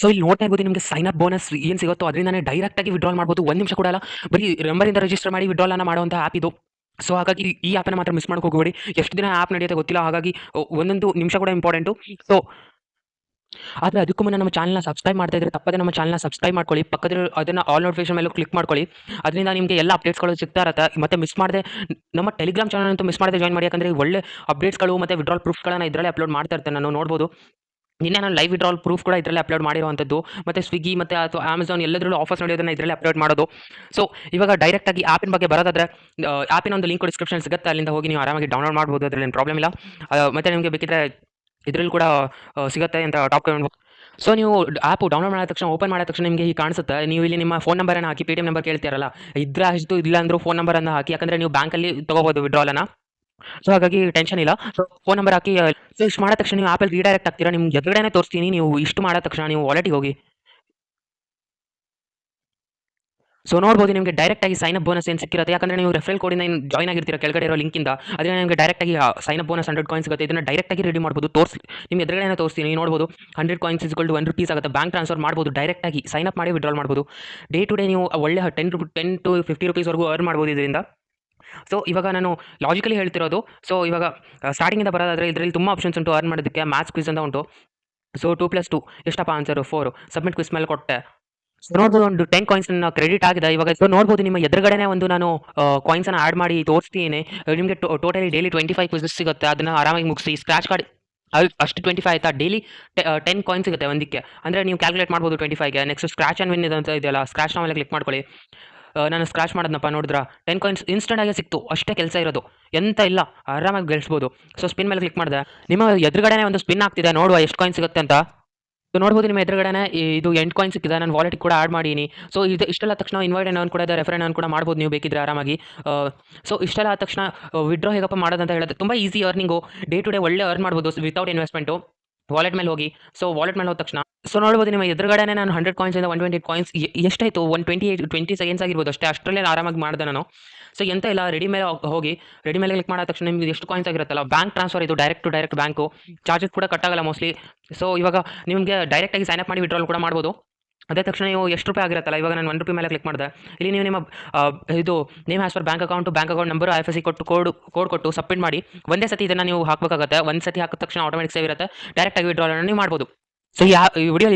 So ಇಲ್ಲಿ ನೋಡ್ತಾ ಇರ್ಬೋದು ನಿಮಗೆ ಸೈನ್ ಅಪ್ ಬೋನಸ್ ಏನು ಸಿಗುತ್ತೋ ಅದರಿಂದಾನೇ ಡೈರೆಕ್ಟಾಗಿ ವಿಡ್ರಾಲ್ ಮಾಡ್ಬೋದು. 1 ನಿಮಿಷ ಕೂಡ ಅಲ್ಲ, ಬರೀ ನಂಬರಿಂದ ರಿಜಿಸ್ಟರ್ ಮಾಡಿ ವಿಡ್ರಾಲನ್ನು ಮಾಡುವಂಥ ಆ್ಯಪ್ ಇದು. ಸೊ ಹಾಗಾಗಿ ಈ ಆ್ಯಪನ್ನು ಮಾತ್ರ ಮಿಸ್ ಮಾಡೋಕೆ ಹೋಗಬೇಡಿ. ಎಷ್ಟು ದಿನ ಆ್ಯಪ್ ನಡೆಯುತ್ತೆ ಗೊತ್ತಿಲ್ಲ, ಹಾಗಾಗಿ ಒಂದೊಂದು ನಿಮಿಷ ಕೂಡ ಇಂಪಾರ್ಟೆಂಟು. ಸೊ ಆದರೆ ಅದಕ್ಕೂ ಮುನ್ನ ನಮ್ಮ ಚಾನಲ್ನ ಸಬ್ಸ್ಕ್ರೈಬ್ ಮಾಡ್ತಾ ಇದ್ದರೆ ತಪ್ಪದೆ ನಮ್ಮ ಚಾನಲ್ನ ಸಬ್ಸ್ಕ್ರೈಬ್ ಮಾಡ್ಕೊಳ್ಳಿ. ಪಕ್ಕದಲ್ಲಿ ಅದನ್ನು ಆಲ್ ನೋಟಿಫಿಕೇಶನ್ ಮೇಲೆ ಕ್ಲಿಕ್ ಮಾಡ್ಕೊಳ್ಳಿ. ಅದರಿಂದ ನಿಮಗೆ ಎಲ್ಲ ಅಪ್ಡೇಟ್ಸ್ಗಳು ಸಿಗ್ತಾ ಇರುತ್ತೆ. ಮತ್ತು ಮಿಸ್ ಮಾಡದೆ ನಮ್ಮ ಟೆಲಿಗ್ರಾಮ್ ಚಾನಲ್ ಅಂತೂ ಮಿಸ್ ಮಾಡದೆ ಜಾಯ್ನ್ ಮಾಡಿ. ಯಾಕಂದರೆ ಒಳ್ಳೆ ಅಪ್ಡೇಟ್ಸ್ಗಳು ಮತ್ತು ವಿಡ್ರಾಲ್ ಪ್ರೂಫ್ಗಳನ್ನು ಇದರಲ್ಲೇ ಅಪ್ಲೋಡ್ ಮಾಡ್ತಾ ಇರ್ತೇನೆ, ನಾನು ನೋಡ್ಬೋದು. ನಿನ್ನೆ ನಾನು ಲೈವ್ ವಿಡ್ರಾಲ್ ಪ್ರೂಫ್ ಕೂಡ ಇದರಲ್ಲೇ ಅಪ್ಲೋಡ್ ಮಾಡಿರುವಂಥದ್ದು. ಮತ್ತು ಸ್ವಿಗ್ಗಿ ಮತ್ತು ಅಥವಾ ಅಮೆಝಾನ್ ಎಲ್ಲದರಲ್ಲೂ ಆಫರ್ಸ್ ನಡೆಯೋದನ್ನು ಇದರಲ್ಲೇ ಅಪ್ಲೋಡ್ ಮಾಡೋದು. ಸೊ ಇವಾಗ ಡೈರೆಕ್ಟಾಗಿ ಆ್ಯಪಿನ ಬಗ್ಗೆ ಬರೋದಾದರೆ, ಆ್ಯಪಿನ ಒಂದು ಲಿಂಕ್ ಡಿಸ್ಕ್ರಿಪ್ಷನ್ ಸಿಗುತ್ತೆ, ಅಲ್ಲಿಂದ ಹೋಗಿ ನೀವು ಆರಾಮಾಗಿ ಡೌನ್ಲೋಡ್ ಮಾಡ್ಬೋದು. ಅದರಲ್ಲಿ ಏನು ಪ್ರಾಬ್ಲಮ್ ಇಲ್ಲ. ಮತ್ತು ನಿಮಗೆ ಬೇಕಿದ್ದರೆ ಇದರಲ್ಲಿ ಕೂಡ ಸಿಗುತ್ತೆ ಅಂತ ಟಾಪ್ ಕಮೆಂಟ್. ಸೊ ನೀವು ಆ್ಯಪು ಡೌನ್ಲೋಡ್ ಮಾಡಿದ ತಕ್ಷಣ, ಓಪನ್ ಮಾಡಿದ ತಕ್ಷಣ ನಿಮಗೆ ಹೀಗೆ ಕಾಣಿಸುತ್ತೆ. ನೀವು ಇಲ್ಲಿ ನಿಮ್ಮ ಫೋನ್ ನಂಬರನ್ನು ಹಾಕಿ, ಪೇಟಿಎಂ ನಂಬರ್ ಕೇಳ್ತೀರಲ್ಲ, ಇದ್ರೆ ಅಷ್ಟು ಇಲ್ಲ ಅಂದರೂ ಫೋನ್ ನಂಬರನ್ನು ಹಾಕಿ. ಯಾಕಂದರೆ ನೀವು ಬ್ಯಾಂಕಲ್ಲಿ ತೊಗೋಬೋದು ವಿಡ್ರಾಲನ್ನು. ಸೊ ಹಾಗಾಗಿ ಟೆನ್ಷನ್ ಇಲ್ಲ. ಸೊ ಫೋನ್ ನಂಬರ್ ಹಾಕಿ. ಸೊ ಇಷ್ಟು ಮಾಡಿದ ತಕ್ಷಣ ನೀವು ಆ್ಯಪಲ್ಲಿ ರೀಡೈರೆಕ್ಟ್ ಆಗ್ತೀರಾ. ನಿಮ್ಗೆ ಎದುರುಗಡೆನೇ ತೋರಿಸ್ತೀನಿ. ನೀವು ಇಷ್ಟು ಮಾಡಿದ ತಕ್ಷಣ ನೀವು ವಾಲೆಟಿಗೆ ಹೋಗಿ. ಸೊ ನೋಡ್ಬೋದು ನಿಮಗೆ ಡೈರೆಕ್ಟಾಗಿ ಸೈನ್ ಅಪ್ ಬೋನಸ್ ಏನು ಸಿಕ್ಕಿರುತ್ತೆ. ಯಾಕಂದರೆ ನೀವು ರೆಫರಲ್ ಕೋಡಿಂದ ಏನು ಜಾಯ್ನ್ ಆಗಿರ್ತೀರ ಕೆಳಗಡೆ ಇರೋ ಲಿಂಕಿಂದ, ಅದರಿಂದ ನಿಮಗೆ ಡೈರೆಕ್ಟಾಗಿ ಸೈನ್ ಅಪ್ ಬೋನಸ್ 100 ಕಾಯಿನ್ಸ್ ಸಿಗುತ್ತೆ. ಇದನ್ನು ಡೈರೆಕ್ಟಾಗಿ ರೆಡಿ ಮಾಡ್ಬೋದು. ನಿಮ್ಮ ಎದುರುಗಡೆನೇ ತೋರಿಸ್ತೀನಿ, ನೋಡ್ಬೋದು. 100 ಕಾಯಿನ್ಸ್ = 1 ರೂಪೀಸ್ ಆಗುತ್ತೆ. ಬ್ಯಾಂಕ್ ಟ್ರಾನ್ಸ್ಫರ್ ಮಾಡ್ಬೋದು, ಡೈರೆಕ್ಟಾಗಿ ಸೈನ್ ಅಪ್ ಮಾಡಿ ವಿಡ್ರಾಲ್ ಮಾಡ್ಬೋದು. ಡೇ ಟು ಡೇ ನೀವು ಒಳ್ಳೆ 10 to 50 ರೂಪೀಸ್ವರೆಗೂ ಅರ್ನ್ ಮಾಡ್ಬೋದು ಇದರಿಂದ. ಸೊ ಇವಾಗ ನಾನು ಲಾಜಿಕಲಿ ಹೇಳ್ತಿರೋದು. ಸೊ ಇವಾಗ ಸ್ಟಾರ್ಟಿಂಗಿಂದ ಬರೋದಾದರೆ ಇದರಲ್ಲಿ ತುಂಬ ಆಪ್ಷನ್ಸ್ ಉಂಟು ಅರ್ನ್ ಮಾಡೋದಕ್ಕೆ. ಮ್ಯಾಥ್ಸ್ ಕ್ವಿಸ್ ಅಂತ ಉಂಟು. ಸೊ 2+2 ಎಷ್ಟಪ್ಪ ಆನ್ಸರು? 4. ಸಬ್ಮಿಟ್ ಕ್ವಿಸ್ ಮೇಲೆ ಕೊಟ್ಟೆ. ಸೊ ನೋಡ್ಬೋದು ಒಂದು 10 ಕಾಯಿನ್ಸ್ ಕ್ರೆಡಿಟ್ ಆಗಿದೆ ಇವಾಗ. ಸೊ ನೋಡ್ಬೋದು ನಿಮ್ಮ ಎದುರುಗಡೆನೇ ಒಂದು ನಾನು ಕಾಯಿನ್ಸನ್ನು ಆ್ಯಡ್ ಮಾಡಿ ತೋರಿಸ್ತೀನಿ. ನಿಮಗೆ ಟೋಟಲಿ ಡೈಲಿ 25 ಕ್ವಿಸಸ್ ಸಿಗುತ್ತೆ. ಅದನ್ನು ಆರಾಮಾಗಿ ಮುಗಿಸಿ. ಸ್ಕ್ರಾಚ್ ಕಾರ್ಡ್ ಅಷ್ಟು 25 ಆಯಿತಾ, ಡೈಲಿ 10 ಕಾಯಿನ್ ಸಿಗುತ್ತೆ ಒಂದಕ್ಕೆ. ಅಂದರೆ ನೀವು ಕ್ಯಾಲ್ಕುಲೇಟ್ ಮಾಡ್ಬೋದು 25ಗೆ. ನೆಕ್ಸ್ಟ್ ಸ್ಕ್ರಾಚ್ ಆ್ಯಂಡ್ ವಿನ್ ಅಂತ ಇದೆಯಲ್ಲ, ಸ್ಕ್ರಾಚ್ ಮೇಲೆ ಕ್ಲಿಕ್ ಮಾಡ್ಕೊಳ್ಳಿ. ನಾನು ಸ್ಕ್ರಾಚ್ ಮಾಡೋದನಪ್ಪ, ನೋಡಿದ್ರಾ 10 ಕಾಯಿನ್ಸ್ ಇನ್ಸ್ಟೆಂಟಾಗಿ ಸಿಕ್ತು. ಅಷ್ಟೇ ಕೆಲಸ ಇರೋದು, ಎಂತ ಇಲ್ಲ, ಆರಾಮಾಗಿ ಗಳಿಸ್ಬೋದು. ಸೊ ಸ್ಪಿನ್ ಮೇಲೆ ಕ್ಲಿಕ್ ಮಾಡಿದೆ. ನಿಮ್ಮ ಎದುರುಗಡೆನೇ ಒಂದು ಸ್ಪಿನ್ ಆಗ್ತಿದೆ, ನೋಡುವ ಎಷ್ಟು ಕಾಯಿನ್ ಸಿಗುತ್ತೆ ಅಂತ. ಸೊ ನೋಡ್ಬೋದು ನಿಮ್ಮ ಎದುರುಗಡೆನೇ ಇದು 8 ಕಾಯಿನ್ ಸಿಕ್ಕಿದೆ. ನಾನು ವಾಲೆಟ್ಗೆ ಕೂಡ ಆ್ಯಡ್ ಮಾಡೀನಿ. ಸೊ ಇಷ್ಟೆಲ್ಲ ತಕ್ಷಣ ಇನ್ವೈಟ್ ಅನ್ನು ಕೂಡ ಇದೆ, ರೆಫರ್ ಅನ್ನು ಕೂಡ ಮಾಡ್ಬೋದು ನೀವು ಬೇಕಿದ್ರೆ ಆರಾಮಾಗಿ. ಸೊ ಇಷ್ಟೆಲ್ಲ ಆದ ತಕ್ಷಣ ವಿಡ್ರಾ ಹೇಗಪ್ಪ ಮಾಡೋದಂತ ಹೇಳೋದು ತುಂಬ easy. Earning day to day ಒಳ್ಳೆ ಅರ್ನ್ ಮಾಡ್ಬೋದು ವಿತೌಟ್ ಇನ್ವೆಸ್ಟ್ಮೆಂಟು. ವಾಲೆಟ್ ಮೇಲೆ ಹೋಗಿ. ಸೊ ವಾಲೆಟ್ ಮೇಲೆ ಹೋದ ತಕ್ಷಣ ಸೊ ನೋಡ್ಬೋದು ನಿಮ್ಮ ಎದುರುಗಡೆನೇ ನಾನು 100 ಕಾಯಿನ್ಸಿಂದ 128 ಕಾಯಿನ್ಸ್ ಎಷ್ಟಾಯಿತು, 20 ಸೆಕೆಂಡ್ಸ್ ಆಗಿರ್ಬೋದು ಅಷ್ಟೇ. ಅಷ್ಟರಲ್ಲೇ ಆರಾಮಾಗಿ ಮಾಡಿದೆ ನಾನು. ಸೊ ಎಂತ ಇಲ್ಲ, ರೆಡಿ ಮೇಲೆ ಹೋಗಿ. ರೆಡಿ ಮೇಲೆ ಕ್ಲಿಕ್ ಮಾಡಿದ ತಕ್ಷಣ ನಿಮಗೆ ಎಷ್ಟು ಕಾಯಿನ್ಸ್ ಆಗಿರುತ್ತಲ್ಲ, ಬ್ಯಾಂಕ್ ಟ್ರಾನ್ಸ್ಫರ್ ಇದು direct to direct bank. Charges ಕೂಡ ಕಟ್ಟಾಗಲ್ಲ ಮೋಸ್ಟ್ಲಿ. ಸೊ ಇವಾಗ ನಿಮಗೆ ಡೈರೆಕ್ಟಾಗಿ ಸೈನ್ ಅಪ್ ಮಾಡಿ ವಿಡ್ರಾಲ್ ಕೂಡ ಮಾಡ್ಬೋದು. ಅದೇ ತಕ್ಷಣ ನೀವು ಎಷ್ಟು ರೂಪಾಯಿ ಆಗಿರುತ್ತಲ್ಲ, ಇವಾಗ ನಾನು 1 ರೂಪಾಯಿ ಮೇಲೆ ಕ್ಲಿಕ್ ಮಾಡಿದೆ. ಇಲ್ಲಿ ನೀವು ನಿಮ್ಮ ಇದು name as per bank account number IFSC ಕೊಟ್ಟು ಕೋಡ್ ಕೊಟ್ಟು ಸಬ್ಮಿಟ್ ಮಾಡಿ. ಒಂದೇ ಸತಿ ಇದನ್ನು ನೀವು ಹಾಕಬೇಕಾಗುತ್ತೆ. ಒಂದು ಸತಿ ಹಾಕಿದ ತಕ್ಷಣ ಆಟೋಮೆಟಿಕ್ ಸೇವ್ ಇರುತ್ತೆ. ಡೈರೆಕ್ಟಾಗಿ ವಿಡ್ರಾಲನ್ನು ನೀವು ಮಾಡ್ಬೋದು. ಸೊ ಈ ವಿಡಿಯೋ